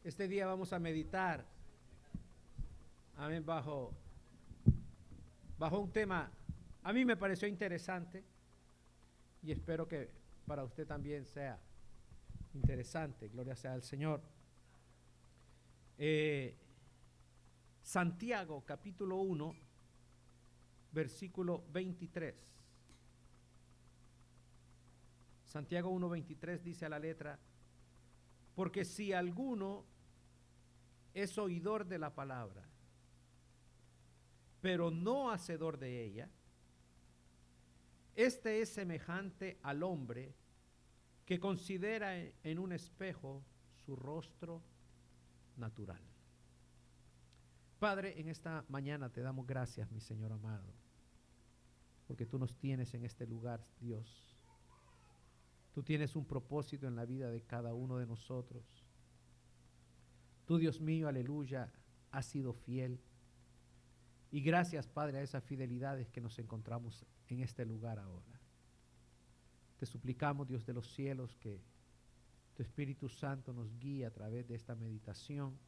Este día vamos a meditar, amén, bajo un tema, a mí me pareció interesante y espero que para usted también sea interesante. Gloria sea al Señor. Santiago capítulo 1, versículo 23. Santiago 1:23 dice a la letra: porque si alguno es oidor de la palabra, pero no hacedor de ella, este es semejante al hombre que considera en un espejo su rostro natural. Padre, en esta mañana te damos gracias, mi Señor amado, porque tú nos tienes en este lugar, Dios. Tú tienes un propósito en la vida de cada uno de nosotros. Tú, Dios mío, aleluya, has sido fiel. Y gracias, Padre, a esas fidelidades que nos encontramos en este lugar ahora. Te suplicamos, Dios de los cielos, que tu Espíritu Santo nos guíe a través de esta meditación,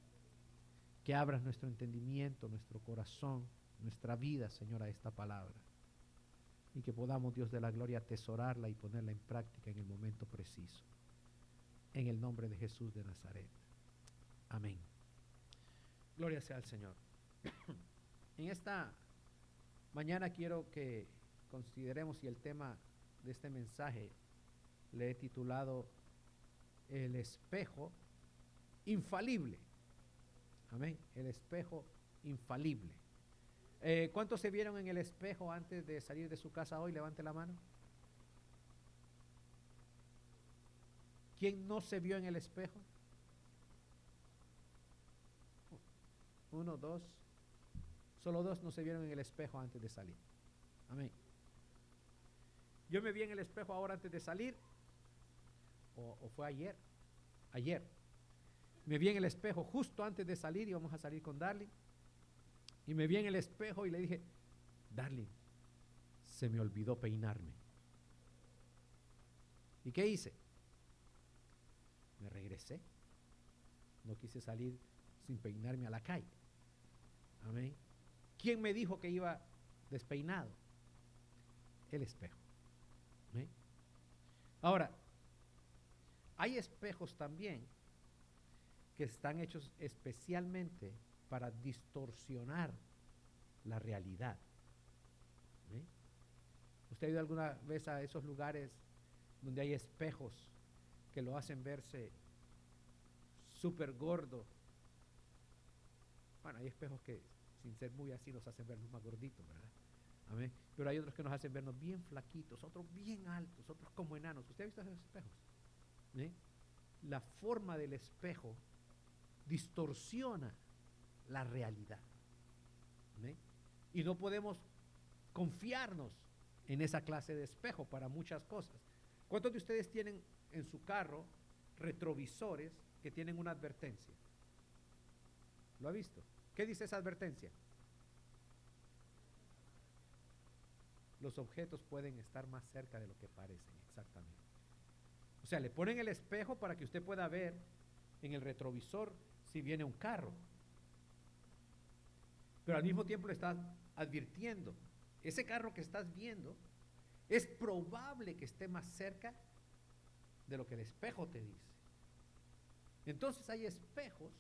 que abras nuestro entendimiento, nuestro corazón, nuestra vida, Señor, a esta palabra. Y que podamos, Dios de la gloria, atesorarla y ponerla en práctica en el momento preciso. En el nombre de Jesús de Nazaret. Amén. Gloria sea al Señor. En esta mañana quiero que consideremos, y el tema de este mensaje le he titulado El espejo infalible. Amén. El espejo infalible. ¿Cuántos se vieron en el espejo antes de salir de su casa hoy? Levante la mano. ¿Quién no se vio en el espejo? Uno, dos. Solo dos no se vieron en el espejo antes de salir. Amén. Yo me vi en el espejo ahora antes de salir. O fue ayer. Ayer. Me vi en el espejo justo antes de salir, y vamos a salir con Darling. Y me vi en el espejo y le dije: Darling, se me olvidó peinarme. ¿Y qué hice? Me regresé. No quise salir sin peinarme a la calle. Amén. ¿Quién me dijo que iba despeinado? El espejo. Amén. Ahora, hay espejos también que están hechos especialmente para distorsionar la realidad. ¿Sí? ¿Usted ha ido alguna vez a esos lugares donde hay espejos que lo hacen verse súper gordo? Bueno, hay espejos que sin ser muy así nos hacen vernos más gorditos, ¿verdad? Amén. Pero hay otros que nos hacen vernos bien flaquitos, otros bien altos, otros como enanos. ¿Usted ha visto esos espejos? ¿Sí? La forma del espejo distorsiona la realidad. ¿Sí? Y no podemos confiarnos en esa clase de espejo para muchas cosas. ¿Cuántos de ustedes tienen en su carro retrovisores que tienen una advertencia? ¿Lo ha visto? ¿Qué dice esa advertencia? Los objetos pueden estar más cerca de lo que parecen, exactamente. O sea, le ponen el espejo para que usted pueda ver en el retrovisor si viene un carro. Pero al mismo tiempo le están advirtiendo: ese carro que estás viendo es probable que esté más cerca de lo que el espejo te dice. Entonces hay espejos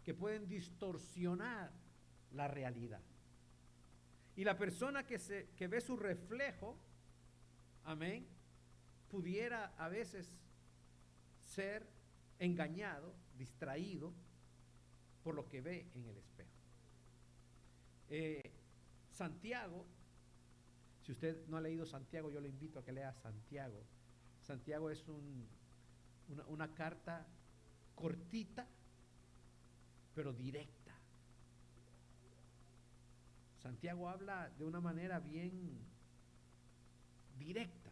que pueden distorsionar la realidad. Y la persona que ve su reflejo, amén, pudiera a veces ser engañado, distraído por lo que ve en el espejo. Santiago, si usted no ha leído Santiago, yo le invito a que lea Santiago. Santiago es una carta cortita, pero directa. Santiago habla de una manera bien directa.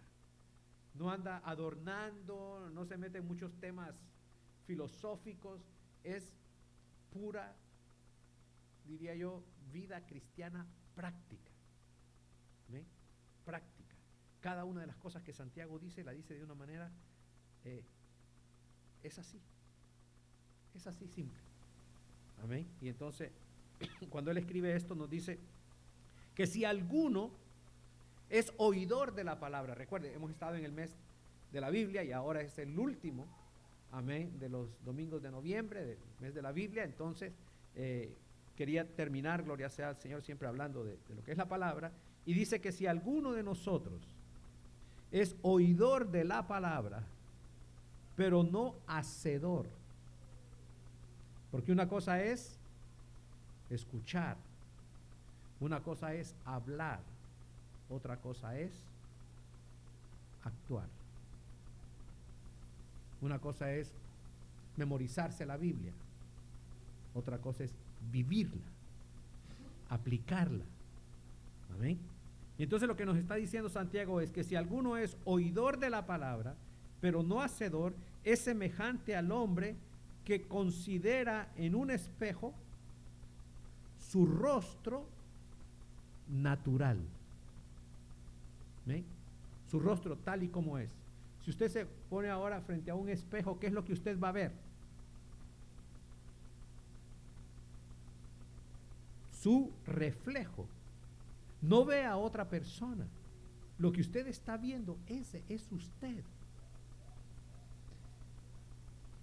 No anda adornando, no se mete en muchos temas filosóficos. Es pura, diría yo, vida cristiana práctica. ¿Ven? Práctica. Cada una de las cosas que Santiago dice, la dice de una manera, es así. Es así simple. Amén. Y entonces, cuando él escribe esto, nos dice que si alguno es oidor de la palabra, recuerde, hemos estado en el mes de la Biblia y ahora es el último, amén, de los domingos de noviembre, del mes de la Biblia. Entonces, quería terminar, gloria sea al Señor, siempre hablando de lo que es la palabra, y dice que si alguno de nosotros es oidor de la palabra, pero no hacedor, porque una cosa es escuchar, una cosa es hablar, otra cosa es actuar. Una cosa es memorizarse la Biblia, otra cosa es vivirla, aplicarla. Amén. Y entonces lo que nos está diciendo Santiago es que si alguno es oidor de la palabra, pero no hacedor, es semejante al hombre que considera en un espejo su rostro natural. ¿Ven? Su rostro tal y como es. Si usted se pone ahora frente a un espejo, ¿qué es lo que usted va a ver? Su reflejo. No ve a otra persona. Lo que usted está viendo, ese es usted.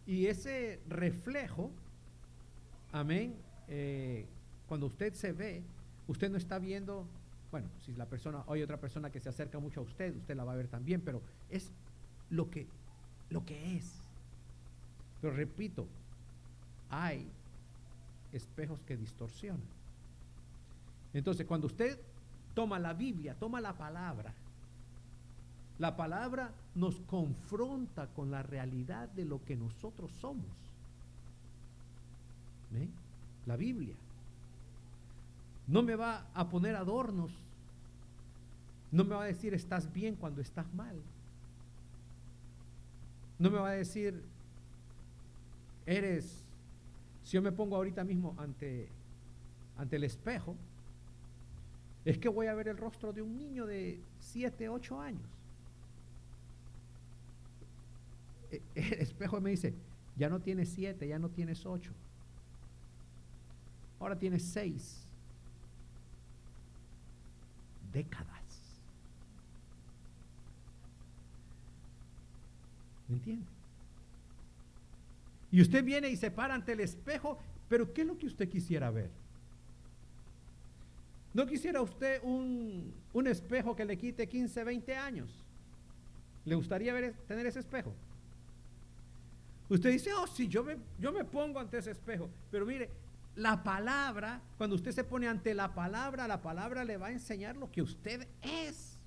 Y ese reflejo, amén, cuando usted se ve, usted no está viendo, bueno, si la persona, hay otra persona que se acerca mucho a usted, usted la va a ver también, pero es lo que es. Pero repito, hay espejos que distorsionan. Entonces, cuando usted toma la Biblia, toma la palabra nos confronta con la realidad de lo que nosotros somos. ¿Ven? La Biblia no me va a poner adornos, no me va a decir estás bien cuando estás mal, no me va a decir si yo me pongo ahorita mismo ante el espejo, es que voy a ver el rostro de un niño de 7, 8 años. El espejo me dice, ya no tienes 7, ya no tienes 8, ahora tienes 6 décadas. ¿Me entiende? Y usted viene y se para ante el espejo, pero ¿qué es lo que usted quisiera ver? ¿No quisiera usted un espejo que le quite 15, 20 años? ¿Le gustaría tener ese espejo? Usted dice, oh sí, yo me pongo ante ese espejo. Pero mire, la palabra, cuando usted se pone ante la palabra le va a enseñar lo que usted es.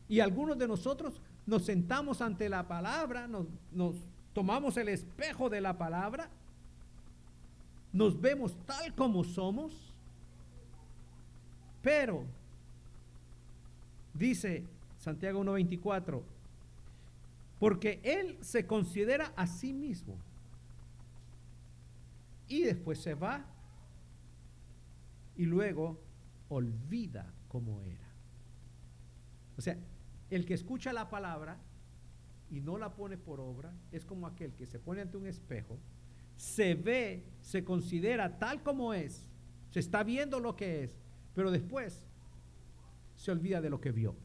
Y algunos de nosotros nos sentamos ante la palabra, nos tomamos el espejo de la palabra, nos vemos tal como somos, pero dice Santiago 1:24, porque él se considera a sí mismo y después se va y luego olvida cómo era. O sea, el que escucha la palabra y no la pone por obra es como aquel que se pone ante un espejo, se ve, se considera tal como es, se está viendo lo que es, pero después se olvida de lo que vio.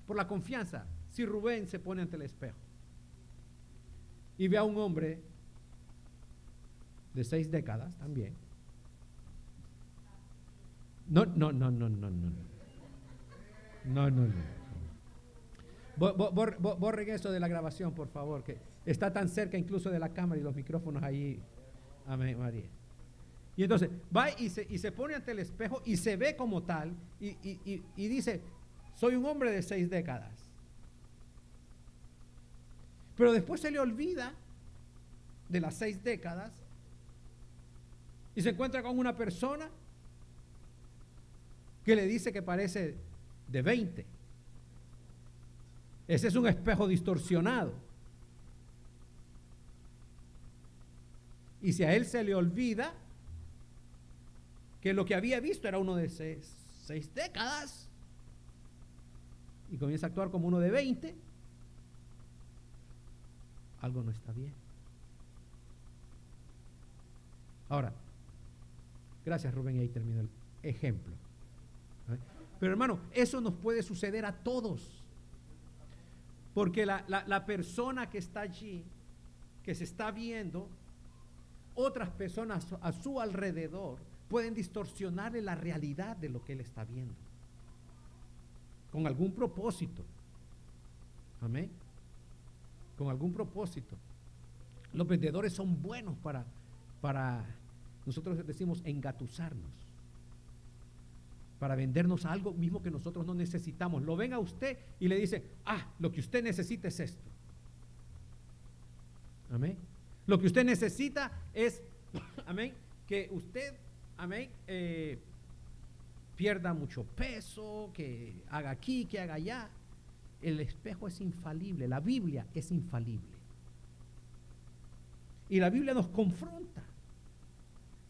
Por la confianza, si Rubén se pone ante el espejo y ve a un hombre de 6 décadas también, no. Borren eso de la grabación, por favor, que está tan cerca incluso de la cámara y los micrófonos ahí. Amén, María. Y entonces va y se pone ante el espejo y se ve como tal y dice, soy un hombre de 6 décadas. Pero después se le olvida de las 6 décadas y se encuentra con una persona que le dice que parece de 20. Ese es un espejo distorsionado. Y si a él se le olvida que lo que había visto era uno de 6 décadas, y comienza a actuar como uno de 20, algo no está bien. Ahora, gracias Rubén, y ahí termino el ejemplo. Pero hermano, eso nos puede suceder a todos. Porque la persona que está allí, que se está viendo, otras personas a su alrededor pueden distorsionarle la realidad de lo que él está viendo. Con algún propósito. Amén. Con algún propósito. Los vendedores son buenos para nosotros decimos engatusarnos. Para vendernos algo mismo que nosotros no necesitamos. Lo ven a usted y le dicen, lo que usted necesita es esto. Amén. Lo que usted necesita es, amén, que usted, amén, pierda mucho peso, que haga aquí, que haga allá. El espejo es infalible, la Biblia es infalible. Y la Biblia nos confronta.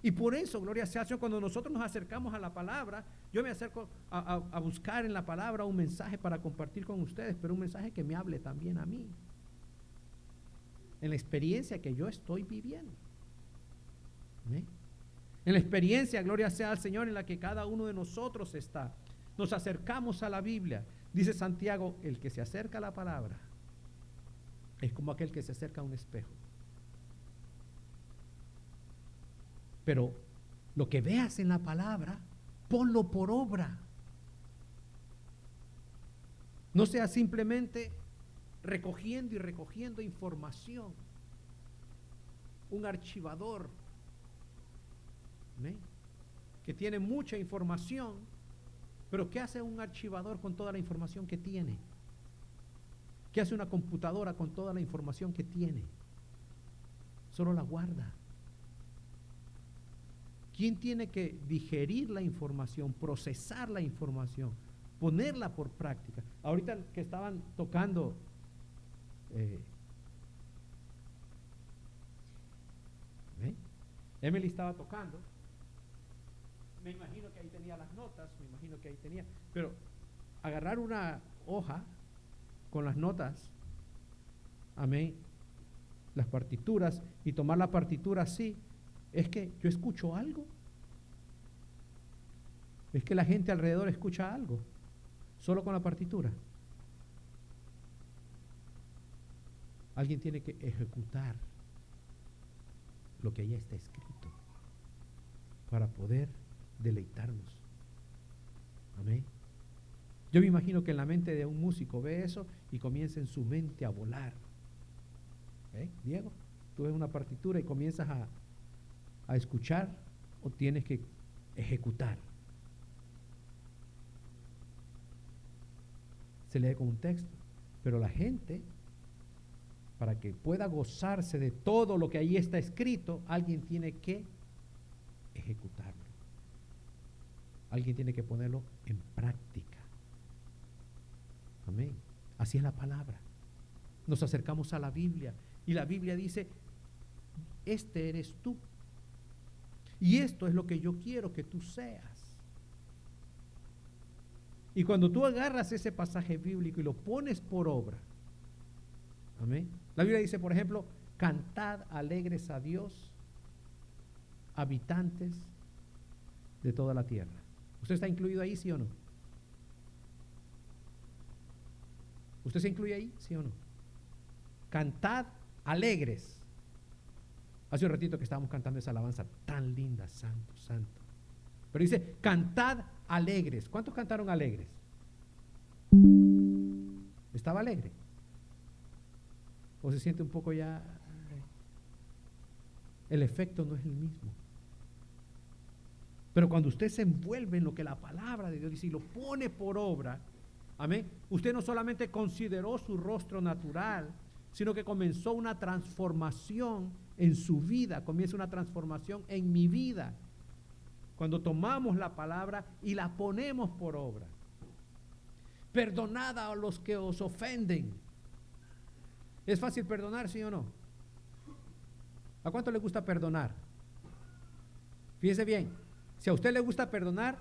Y por eso, gloria sea al Señor, cuando nosotros nos acercamos a la palabra, yo me acerco a buscar en la palabra un mensaje para compartir con ustedes, pero un mensaje que me hable también a mí, en la experiencia que yo estoy viviendo. ¿Sí? En la experiencia, gloria sea al Señor, en la que cada uno de nosotros está. Nos acercamos a la Biblia. Dice Santiago, el que se acerca a la palabra es como aquel que se acerca a un espejo. Pero lo que veas en la palabra, ponlo por obra. No sea simplemente recogiendo y recogiendo información. Un archivador, ¿sí?, que tiene mucha información, pero ¿qué hace un archivador con toda la información que tiene? ¿Qué hace una computadora con toda la información que tiene? Solo la guarda. ¿Quién tiene que digerir la información, procesar la información, ponerla por práctica? Ahorita que estaban tocando Emily estaba tocando, me imagino que ahí tenía las notas, pero agarrar una hoja con las notas, amén, las partituras, y tomar la partitura así, es que yo escucho algo. Es que la gente alrededor escucha algo, solo con la partitura. Alguien tiene que ejecutar lo que ya está escrito para poder deleitarnos. Amén. Yo me imagino que en la mente de un músico ve eso y comienza en su mente a volar. Diego, tú ves una partitura y comienzas a escuchar, o tienes que ejecutar. Se lee como un texto, pero la gente, para que pueda gozarse de todo lo que ahí está escrito, alguien tiene que ejecutarlo. Alguien tiene que ponerlo en práctica. Amén. Así es la palabra. Nos acercamos a la Biblia y la Biblia dice, este eres tú. Y esto es lo que yo quiero que tú seas. Y cuando tú agarras ese pasaje bíblico y lo pones por obra, amén. La Biblia dice, por ejemplo, cantad alegres a Dios, habitantes de toda la tierra. ¿Usted está incluido ahí, sí o no? ¿Usted se incluye ahí, sí o no? Cantad alegres. Hace un ratito que estábamos cantando esa alabanza tan linda, santo, santo. Pero dice, cantad alegres. ¿Cuántos cantaron alegres? ¿Estaba alegre? ¿O se siente un poco ya? El efecto no es el mismo. Pero cuando usted se envuelve en lo que la palabra de Dios dice y lo pone por obra, amén, usted no solamente consideró su rostro natural, sino que comenzó una transformación en su vida, comienza una transformación en mi vida. Cuando tomamos la palabra y la ponemos por obra. Perdonad a los que os ofenden. ¿Es fácil perdonar, sí o no? ¿A cuánto le gusta perdonar? Fíjese bien, si a usted le gusta perdonar,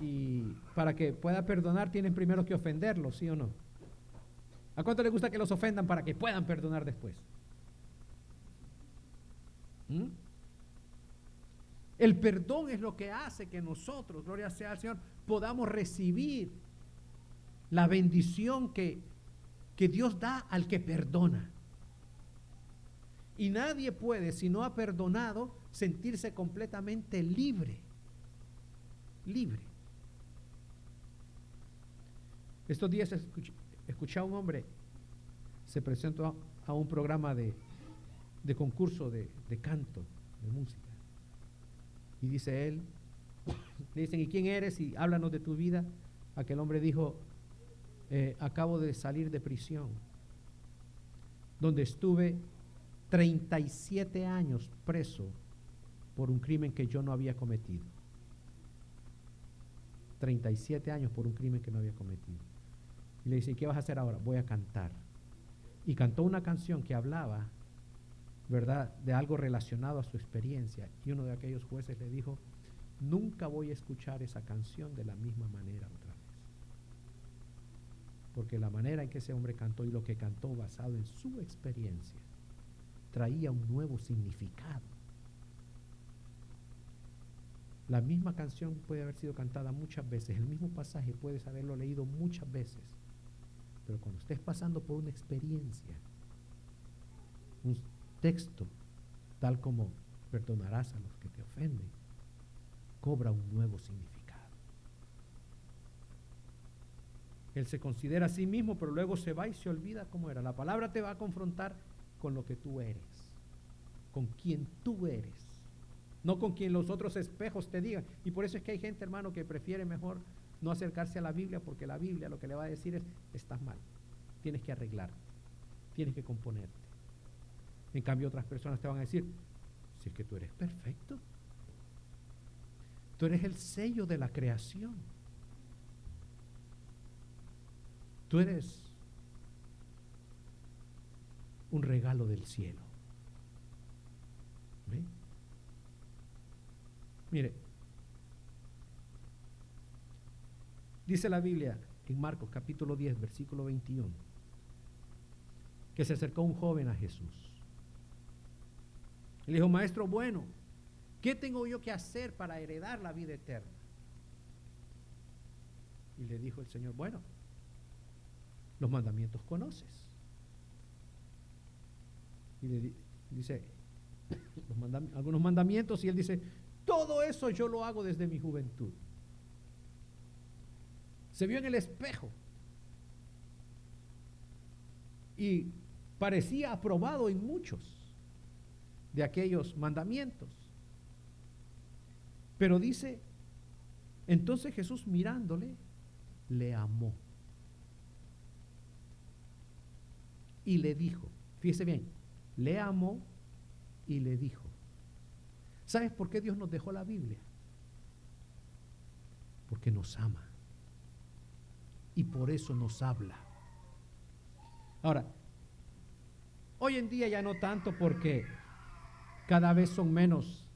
Y para que pueda perdonar tienen primero que ofenderlo, ¿sí o no? ¿A cuánto les gusta que los ofendan para que puedan perdonar después? ¿Mm? El perdón es lo que hace que nosotros, gloria sea al Señor, podamos recibir la bendición que Dios da al que perdona. Y nadie puede, si no ha perdonado, sentirse completamente libre. Libre. Estos días escuché a un hombre, se presentó a un programa de concurso de canto, de música. Y dice él, le dicen, ¿y quién eres? Y háblanos de tu vida. Aquel hombre dijo, acabo de salir de prisión, donde estuve 37 años preso por un crimen que yo no había cometido. 37 años por un crimen que no había cometido. Y le dice, ¿y qué vas a hacer ahora? Voy a cantar. Y cantó una canción que hablaba, ¿verdad?, de algo relacionado a su experiencia. Y uno de aquellos jueces le dijo, nunca voy a escuchar esa canción de la misma manera otra vez. Porque la manera en que ese hombre cantó y lo que cantó basado en su experiencia traía un nuevo significado. La misma canción puede haber sido cantada muchas veces, el mismo pasaje puedes haberlo leído muchas veces, pero cuando estés pasando por una experiencia, un texto, tal como perdonarás a los que te ofenden, cobra un nuevo significado. Él se considera a sí mismo, pero luego se va y se olvida cómo era. La palabra te va a confrontar con lo que tú eres, con quien tú eres, no con quien los otros espejos te digan. Y por eso es que hay gente, hermano, que prefiere mejor no acercarse a la Biblia, porque la Biblia lo que le va a decir es, estás mal, tienes que arreglarte, tienes que componerte. En cambio, otras personas te van a decir, si es que tú eres perfecto, tú eres el sello de la creación, tú eres un regalo del cielo. ¿Ve? Mire, dice la Biblia en Marcos capítulo 10, versículo 21, que se acercó un joven a Jesús. Le dijo, maestro bueno, ¿qué tengo yo que hacer para heredar la vida eterna? Y le dijo el Señor, bueno, los mandamientos conoces. Y le dice algunos mandamientos, y él dice, todo eso yo lo hago desde mi juventud. Se vio en el espejo y parecía aprobado en muchos de aquellos mandamientos. Pero dice, entonces Jesús mirándole, le amó. Y le dijo, fíjese bien, le amó y le dijo. ¿Sabes por qué Dios nos dejó la Biblia? Porque nos ama. Y por eso nos habla. Ahora, hoy en día ya no tanto, porque cada vez son menos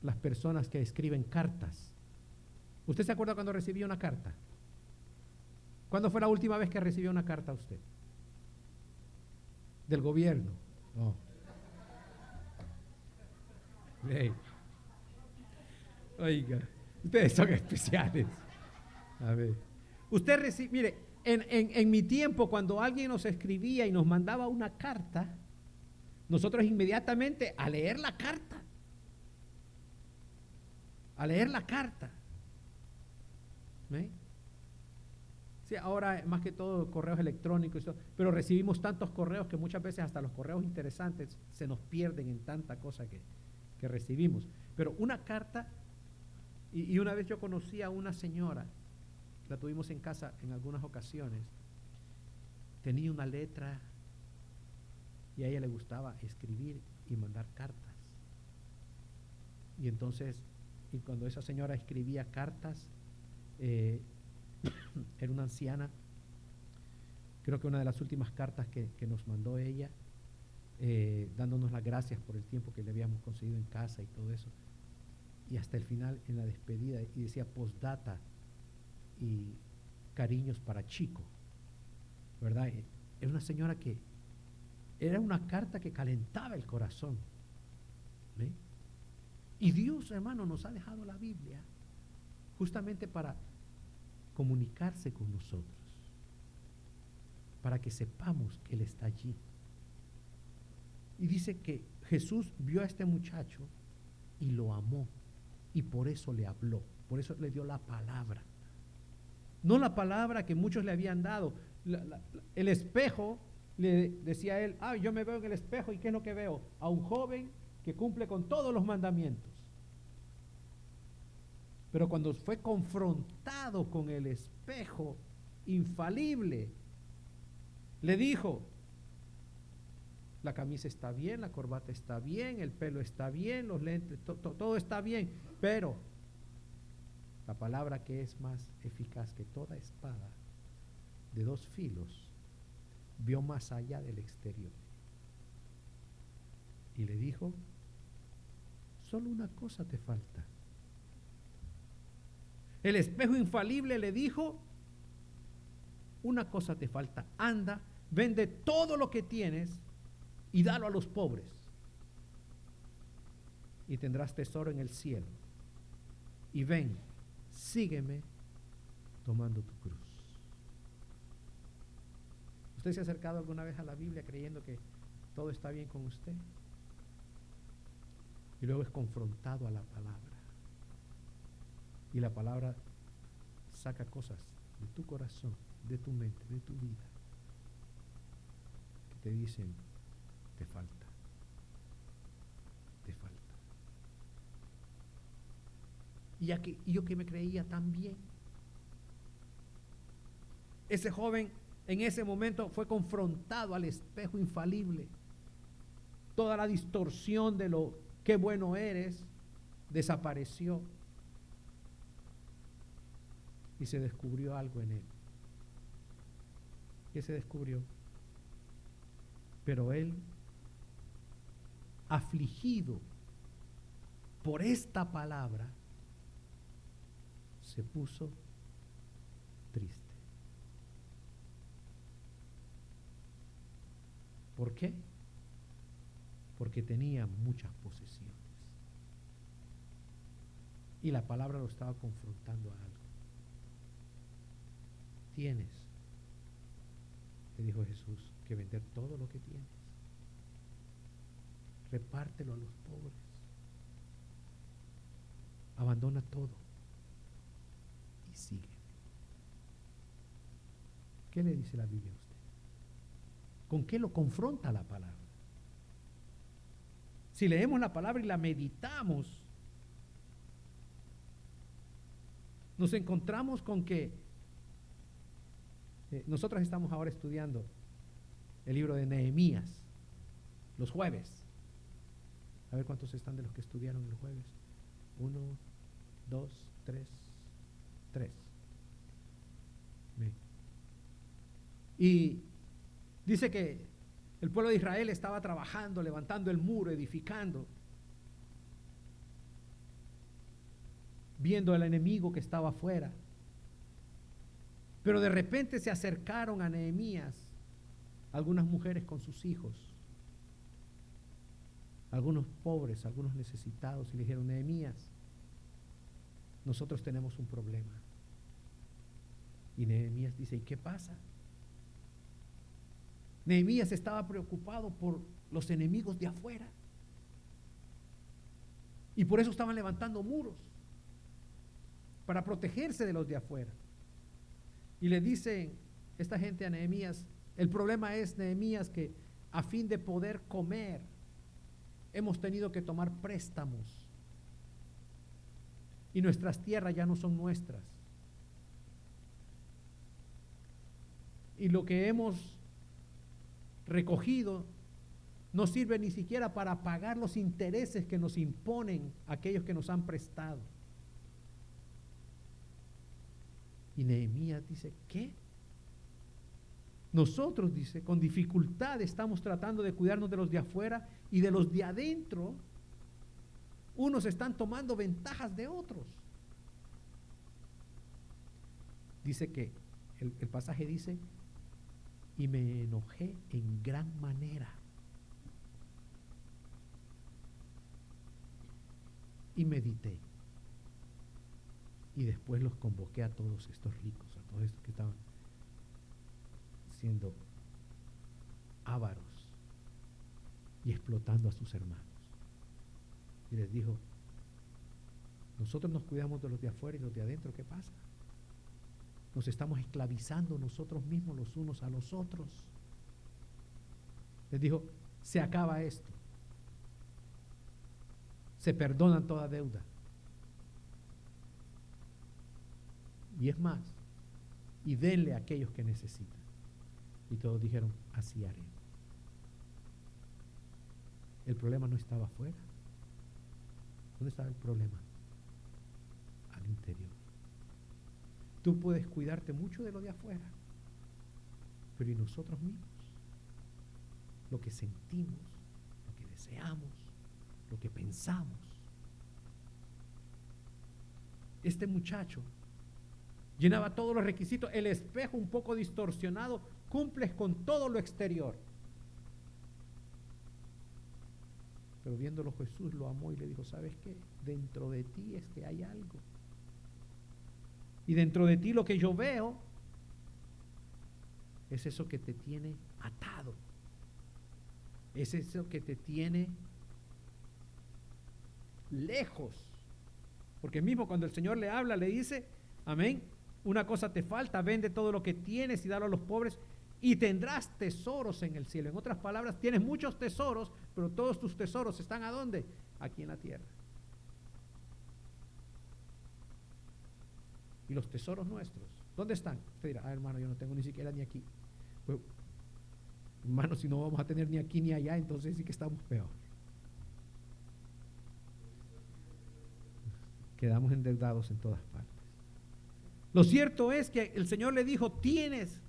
las personas que escriben cartas. ¿Usted se acuerda cuando recibió una carta? ¿Cuándo fue la última vez que recibió una carta usted? Del gobierno. No. Hey. Oiga, ustedes son especiales. A ver. Usted recibe, mire, en mi tiempo, cuando alguien nos escribía y nos mandaba una carta, nosotros inmediatamente a leer la carta. ¿Ve? Sí, ahora más que todo correos electrónicos, pero recibimos tantos correos que muchas veces hasta los correos interesantes se nos pierden en tanta cosa que recibimos. Pero una carta, y una vez yo conocí a una señora, la tuvimos en casa en algunas ocasiones, tenía una letra y a ella le gustaba escribir y mandar cartas. Y entonces, y cuando esa señora escribía cartas, era una anciana, creo que una de las últimas cartas que nos mandó ella, dándonos las gracias por el tiempo que le habíamos conseguido en casa y todo eso, y hasta el final en la despedida, y decía postdata, y cariños para Chico, ¿verdad? Era una señora que era una carta que calentaba el corazón. ¿Ve? Y Dios, hermano, nos ha dejado la Biblia justamente para comunicarse con nosotros, para que sepamos que Él está allí. Y dice que Jesús vio a este muchacho y lo amó, y por eso le habló, por eso le dio la palabra. No la palabra que muchos le habían dado. El espejo, le decía a él, yo me veo en el espejo, ¿y qué es lo que veo? A un joven que cumple con todos los mandamientos. Pero cuando fue confrontado con el espejo infalible, le dijo, la camisa está bien, la corbata está bien, el pelo está bien, los lentes, todo está bien, pero la palabra que es más eficaz que toda espada de dos filos vio más allá del exterior y le dijo, solo una cosa te falta. El espejo infalible le dijo, una cosa te falta, anda, vende todo lo que tienes y dalo a los pobres y tendrás tesoro en el cielo, y ven, sígueme tomando tu cruz. ¿Usted se ha acercado alguna vez a la Biblia creyendo que todo está bien con usted? Y luego es confrontado a la palabra. Y la palabra saca cosas de tu corazón, de tu mente, de tu vida, que te dicen, te falta, te falta. Y yo que me creía tan bien. Ese joven en ese momento fue confrontado al espejo infalible. Toda la distorsión de lo que bueno eres desapareció. Y se descubrió algo en él. ¿Qué se descubrió? Pero él, afligido por esta palabra, se puso triste. ¿Por qué? Porque tenía muchas posesiones. Y la palabra lo estaba confrontando a algo. Tienes, le dijo Jesús, que vender todo lo que tienes. Repártelo a los pobres. Abandona todo y sígueme. ¿Qué le dice la Biblia a usted? ¿Con qué lo confronta la palabra? Si leemos la palabra y la meditamos, nos encontramos con que nosotros estamos ahora estudiando el libro de Nehemías los jueves. A ver cuántos están de los que estudiaron el jueves. 1, 2, 3, 3. Y dice que el pueblo de Israel estaba trabajando, levantando el muro, edificando, viendo al enemigo que estaba afuera. Pero de repente se acercaron a Nehemías algunas mujeres con sus hijos, algunos pobres, algunos necesitados, y le dijeron, Nehemías, nosotros tenemos un problema. Y Nehemías dice, ¿y qué pasa? Nehemías estaba preocupado por los enemigos de afuera. Y por eso estaban levantando muros, para protegerse de los de afuera. Y le dicen esta gente a Nehemías, el problema es, Nehemías, que a fin de poder comer, hemos tenido que tomar préstamos. Y nuestras tierras ya no son nuestras. Y lo que hemos recogido no sirve ni siquiera para pagar los intereses que nos imponen aquellos que nos han prestado. Y Nehemías dice, ¿qué? Nosotros, dice, con dificultad estamos tratando de cuidarnos de los de afuera, y de los de adentro, unos están tomando ventajas de otros. Dice que, el pasaje dice, y me enojé en gran manera. Y medité. Y después los convoqué a todos estos ricos, a todos estos que estaban siendo ávaros y explotando a sus hermanos. Y les dijo, nosotros nos cuidamos de los de afuera y los de adentro, ¿qué pasa? Nos estamos esclavizando nosotros mismos los unos a los otros. Les dijo, se acaba esto. Se perdonan toda deuda. Y es más, y denle a aquellos que necesitan. Y todos dijeron, así haré. El problema no estaba afuera. ¿Dónde estaba el problema? Al interior. Tú puedes cuidarte mucho de lo de afuera, pero ¿y nosotros mismos? Lo que sentimos, lo que deseamos, lo que pensamos. Este muchacho llenaba todos los requisitos, el espejo un poco distorsionado, cumples con todo lo exterior. Pero viéndolo Jesús lo amó y le dijo, ¿sabes qué? Dentro de ti es que hay algo. Y dentro de ti lo que yo veo es eso que te tiene atado. Es eso que te tiene lejos. Porque mismo cuando el Señor le habla, le dice, amén, una cosa te falta, vende todo lo que tienes y dalo a los pobres y tendrás tesoros en el cielo. En otras palabras, tienes muchos tesoros, pero todos tus tesoros están ¿a dónde? Aquí en la tierra. Y los tesoros nuestros, ¿dónde están? Usted dirá, hermano, yo no tengo ni siquiera ni aquí. Pues, hermano, si no vamos a tener ni aquí ni allá, entonces sí que estamos peor. Quedamos endeudados en todas partes. Lo cierto es que el Señor le dijo, tienes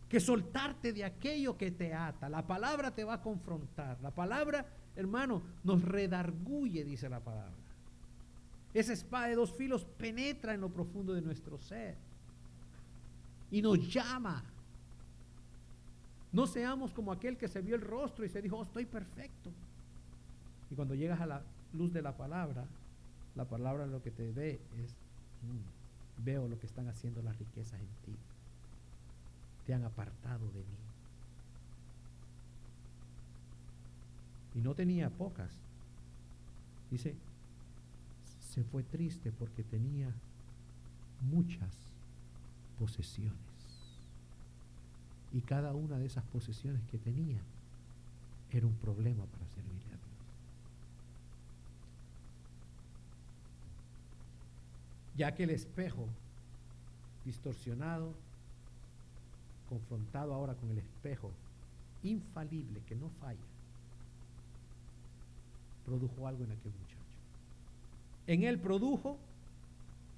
que soltarte de aquello que te ata. La palabra te va a confrontar. La palabra, hermano, nos redarguye, dice la palabra. Esa espada de dos filos penetra en lo profundo de nuestro ser y nos llama. No seamos como aquel que se vio el rostro y se dijo, oh, estoy perfecto. Y cuando llegas a la luz de la palabra lo que te ve es, veo lo que están haciendo las riquezas en ti. Te han apartado de mí. Y no tenía pocas. Dice, se fue triste porque tenía muchas posesiones. Y cada una de esas posesiones que tenía era un problema para servirle a Dios. Ya que el espejo distorsionado, confrontado ahora con el espejo infalible que no falla, produjo algo en aquel muchacho. En él produjo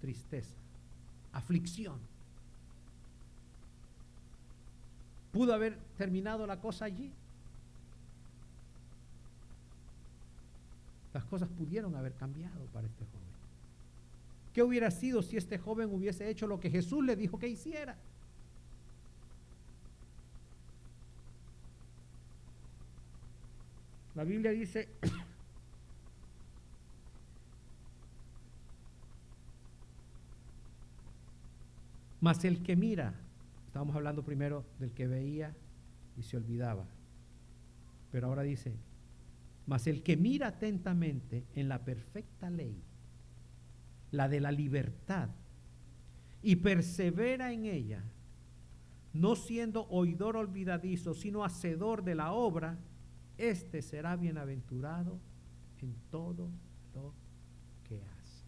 tristeza, aflicción. ¿Pudo haber terminado la cosa allí? Las cosas pudieron haber cambiado para este joven. ¿Qué hubiera sido si este joven hubiese hecho lo que Jesús le dijo que hiciera? La Biblia dice mas el que mira, estábamos hablando primero del que veía y se olvidaba, pero ahora dice, mas el que mira atentamente en la perfecta ley, la de la libertad, y persevera en ella, no siendo oidor olvidadizo, sino hacedor de la obra, este será bienaventurado en todo lo que hace.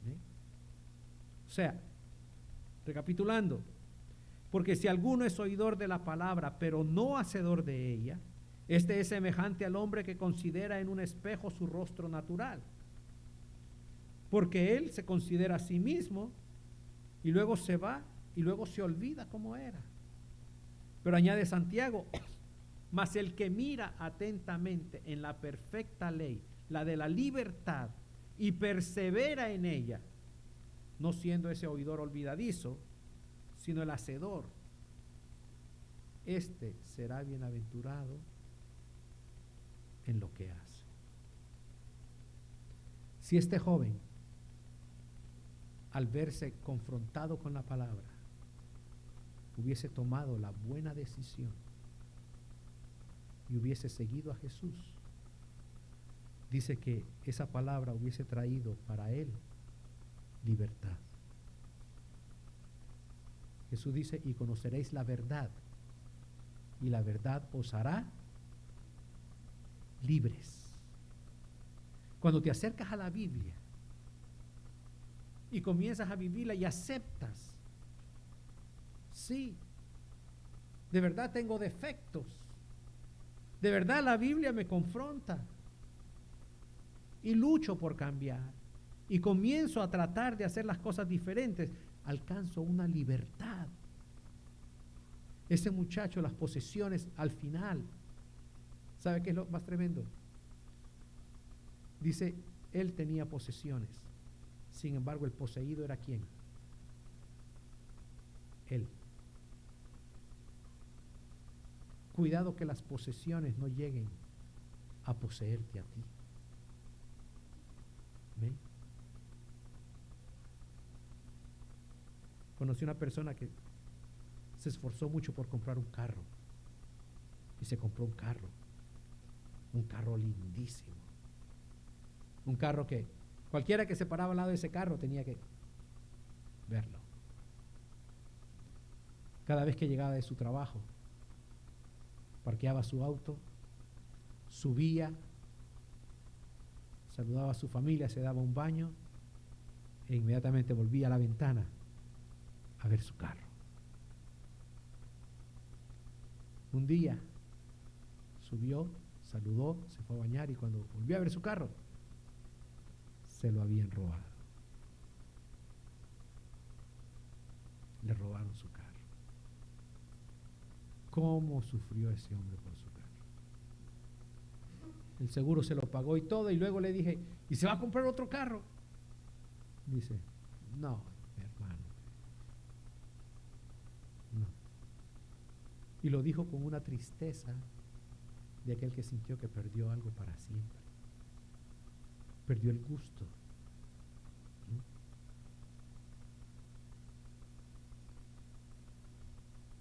¿Eh? O sea, recapitulando, porque si alguno es oidor de la palabra, pero no hacedor de ella, este es semejante al hombre que considera en un espejo su rostro natural, porque él se considera a sí mismo y luego se va y luego se olvida cómo era. Pero añade Santiago, mas el que mira atentamente en la perfecta ley, la de la libertad, y persevera en ella, no siendo ese oidor olvidadizo, sino el hacedor, este será bienaventurado en lo que hace. Si este joven, al verse confrontado con la palabra, hubiese tomado la buena decisión y hubiese seguido a Jesús, dice que esa palabra hubiese traído para él libertad. Jesús dice, y conoceréis la verdad, y la verdad os hará libres. Cuando te acercas a la Biblia y comienzas a vivirla y aceptas, sí, de verdad tengo defectos, de verdad la Biblia me confronta y lucho por cambiar y comienzo a tratar de hacer las cosas diferentes, alcanzo una libertad. Ese muchacho, las posesiones al final, ¿sabe qué es lo más tremendo? Dice, él tenía posesiones, sin embargo el poseído era ¿quién? Él. Cuidado que las posesiones no lleguen a poseerte a ti. ¿Ven? Conocí una persona que se esforzó mucho por comprar un carro y se compró un carro lindísimo, un carro que cualquiera que se paraba al lado de ese carro tenía que verlo. Cada vez que llegaba de su trabajo, parqueaba su auto, subía, saludaba a su familia, se daba un baño e inmediatamente volvía a la ventana a ver su carro. Un día subió, saludó, se fue a bañar y cuando volvió a ver su carro, se lo habían robado. Le robaron su carro. ¿Cómo sufrió ese hombre por su carro? El seguro se lo pagó y todo, y luego le dije, ¿y se va a comprar otro carro? Dice, no, hermano, no. Y lo dijo con una tristeza de aquel que sintió que perdió algo para siempre. Perdió el gusto.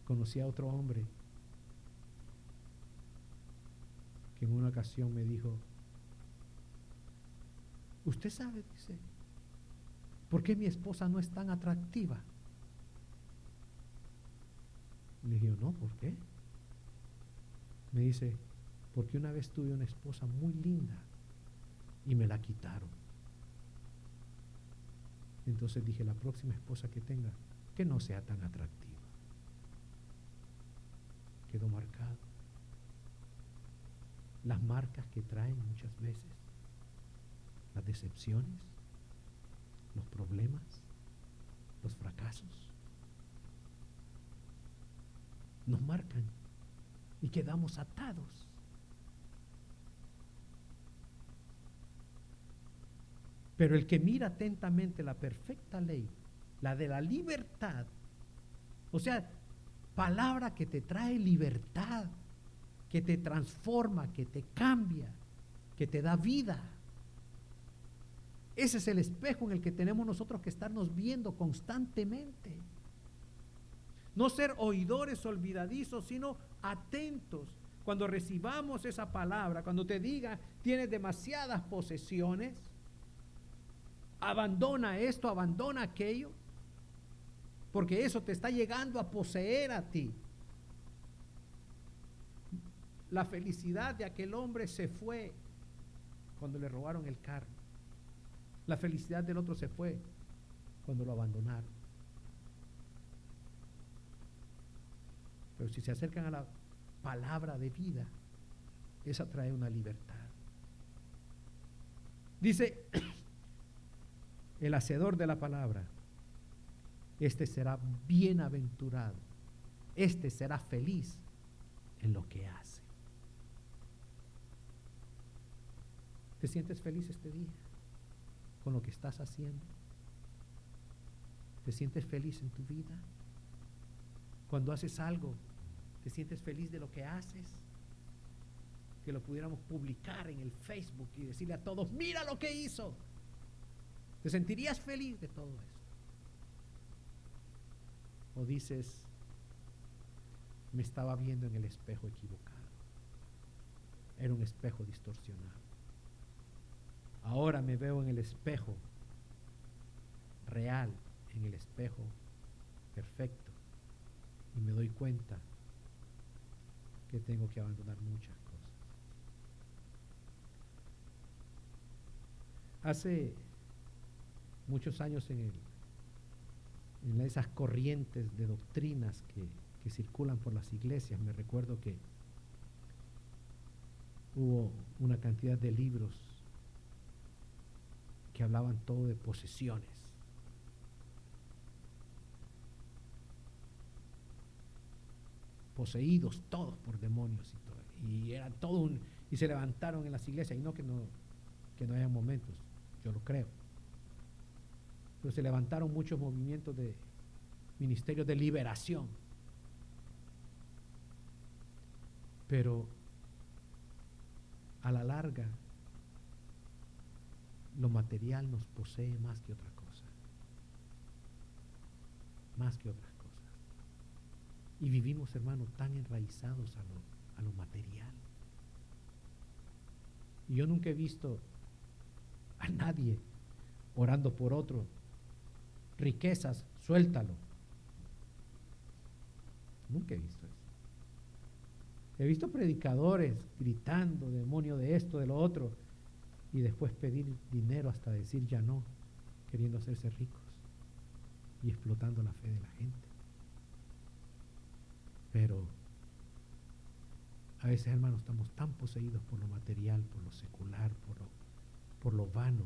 Conocí a otro hombre que en una ocasión me dijo, usted sabe, dice, ¿por qué mi esposa no es tan atractiva? Le dije, no, ¿por qué? Me dice, porque una vez tuve una esposa muy linda y me la quitaron. Entonces dije, la próxima esposa que tenga, que no sea tan atractiva. Quedó marcado. Las marcas que traen muchas veces, las decepciones, los problemas, los fracasos, nos marcan y quedamos atados. Pero el que mira atentamente la perfecta ley, la de la libertad, o sea, palabra que te trae libertad, que te transforma, que te cambia, que te da vida. Ese es el espejo en el que tenemos nosotros que estarnos viendo constantemente. No ser oidores olvidadizos, sino atentos. Cuando recibamos esa palabra, cuando te diga, tienes demasiadas posesiones, abandona esto, abandona aquello, porque eso te está llegando a poseer a ti. La felicidad de aquel hombre se fue cuando le robaron el carro. La felicidad del otro se fue cuando lo abandonaron. Pero si se acercan a la palabra de vida, esa trae una libertad. Dice el hacedor de la palabra, este será bienaventurado, este será feliz en lo que hace. ¿Te sientes feliz este día con lo que estás haciendo? ¿Te sientes feliz en tu vida? Cuando haces algo, ¿te sientes feliz de lo que haces? Que lo pudiéramos publicar en el Facebook y decirle a todos, mira lo que hizo. ¿Te sentirías feliz de todo esto? O dices, me estaba viendo en el espejo equivocado. Era un espejo distorsionado. Ahora me veo en el espejo real, en el espejo perfecto, y me doy cuenta que tengo que abandonar muchas cosas. Hace muchos años en esas corrientes de doctrinas que circulan por las iglesias, me recuerdo que hubo una cantidad de libros que hablaban todo de posesiones. Poseídos todos por demonios y todo. Y era todo y se levantaron en las iglesias, y no que no haya momentos, yo lo creo. Pero se levantaron muchos movimientos de ministerios de liberación. Pero a la larga, lo material nos posee más que otra cosa. Más que otras cosas. Y vivimos, hermano, tan enraizados a lo material. Y yo nunca he visto a nadie orando por otro. Riquezas, suéltalo. Nunca he visto eso. He visto predicadores gritando, demonio de esto, de lo otro, y después pedir dinero hasta decir ya no, queriendo hacerse ricos y explotando la fe de la gente. Pero a veces, hermanos, estamos tan poseídos por lo material, por lo secular, por lo vano.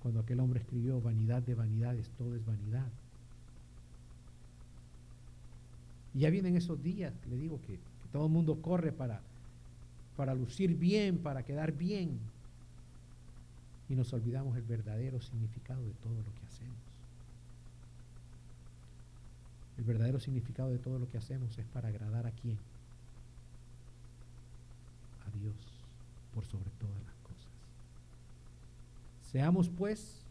Cuando aquel hombre escribió vanidad de vanidades, todo es vanidad. Y ya vienen esos días, le digo, que todo el mundo corre para lucir bien, para quedar bien. Y nos olvidamos el verdadero significado de todo lo que hacemos. El verdadero significado de todo lo que hacemos es para agradar a quién. A Dios, por sobre todas las cosas. Seamos pues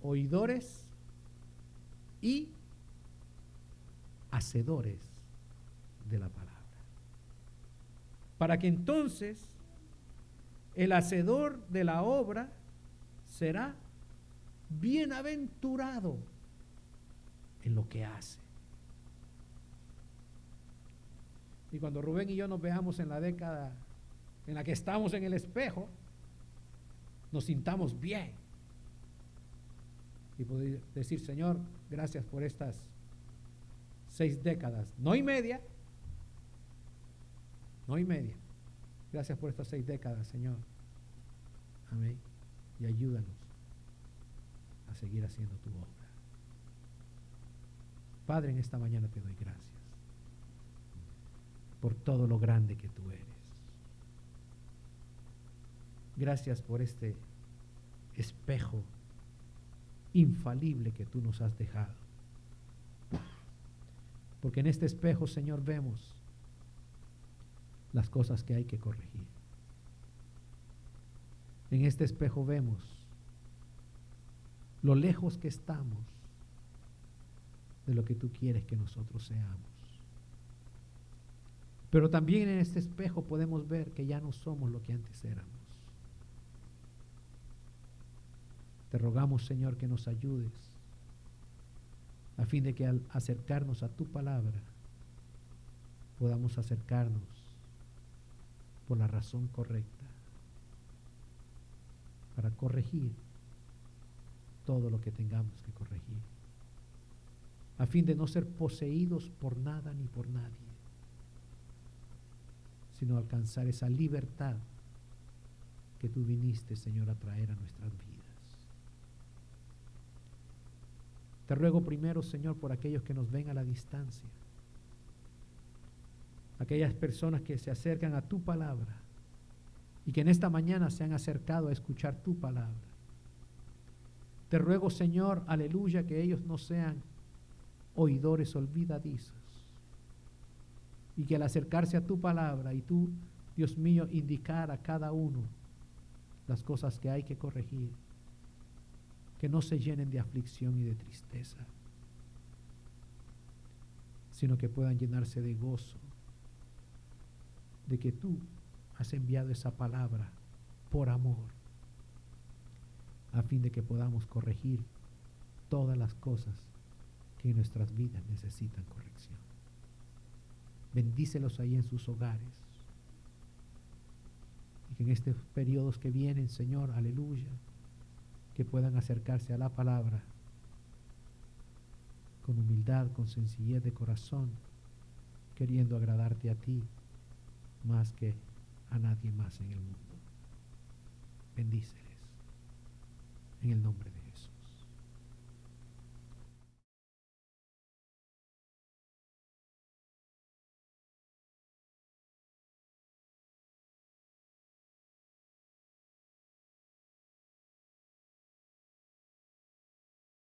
oidores y hacedores de la palabra. Para que entonces el hacedor de la obra será bienaventurado en lo que hace. Y cuando Rubén y yo nos veamos en la década en la que estamos en el espejo, nos sintamos bien y poder decir, Señor, gracias por estas 6 décadas, no y media, gracias por estas 6 décadas, Señor, amén, y ayúdanos a seguir haciendo tu obra. Padre, en esta mañana te doy gracias por todo lo grande que tú eres. Gracias por este espejo infalible que tú nos has dejado. Porque en este espejo, Señor, vemos las cosas que hay que corregir. En este espejo vemos lo lejos que estamos de lo que tú quieres que nosotros seamos. Pero también en este espejo podemos ver que ya no somos lo que antes éramos. Te rogamos, Señor, que nos ayudes a fin de que al acercarnos a tu palabra podamos acercarnos por la razón correcta para corregir todo lo que tengamos que corregir, a fin de no ser poseídos por nada ni por nadie, sino alcanzar esa libertad que tú viniste, Señor, a traer a nuestras vidas. Te ruego primero, Señor, por aquellos que nos ven a la distancia, aquellas personas que se acercan a tu palabra y que en esta mañana se han acercado a escuchar tu palabra. Te ruego, Señor, aleluya, que ellos no sean oidores olvidadizos, y que al acercarse a tu palabra y tú, Dios mío, indicar a cada uno las cosas que hay que corregir, que no se llenen de aflicción y de tristeza, sino que puedan llenarse de gozo, de que tú has enviado esa palabra por amor, a fin de que podamos corregir todas las cosas que en nuestras vidas necesitan corrección. Bendícelos ahí en sus hogares, y que en estos periodos que vienen, Señor, aleluya, que puedan acercarse a la palabra con humildad, con sencillez de corazón, queriendo agradarte a ti más que a nadie más en el mundo. Bendíceles en el nombre de Jesús.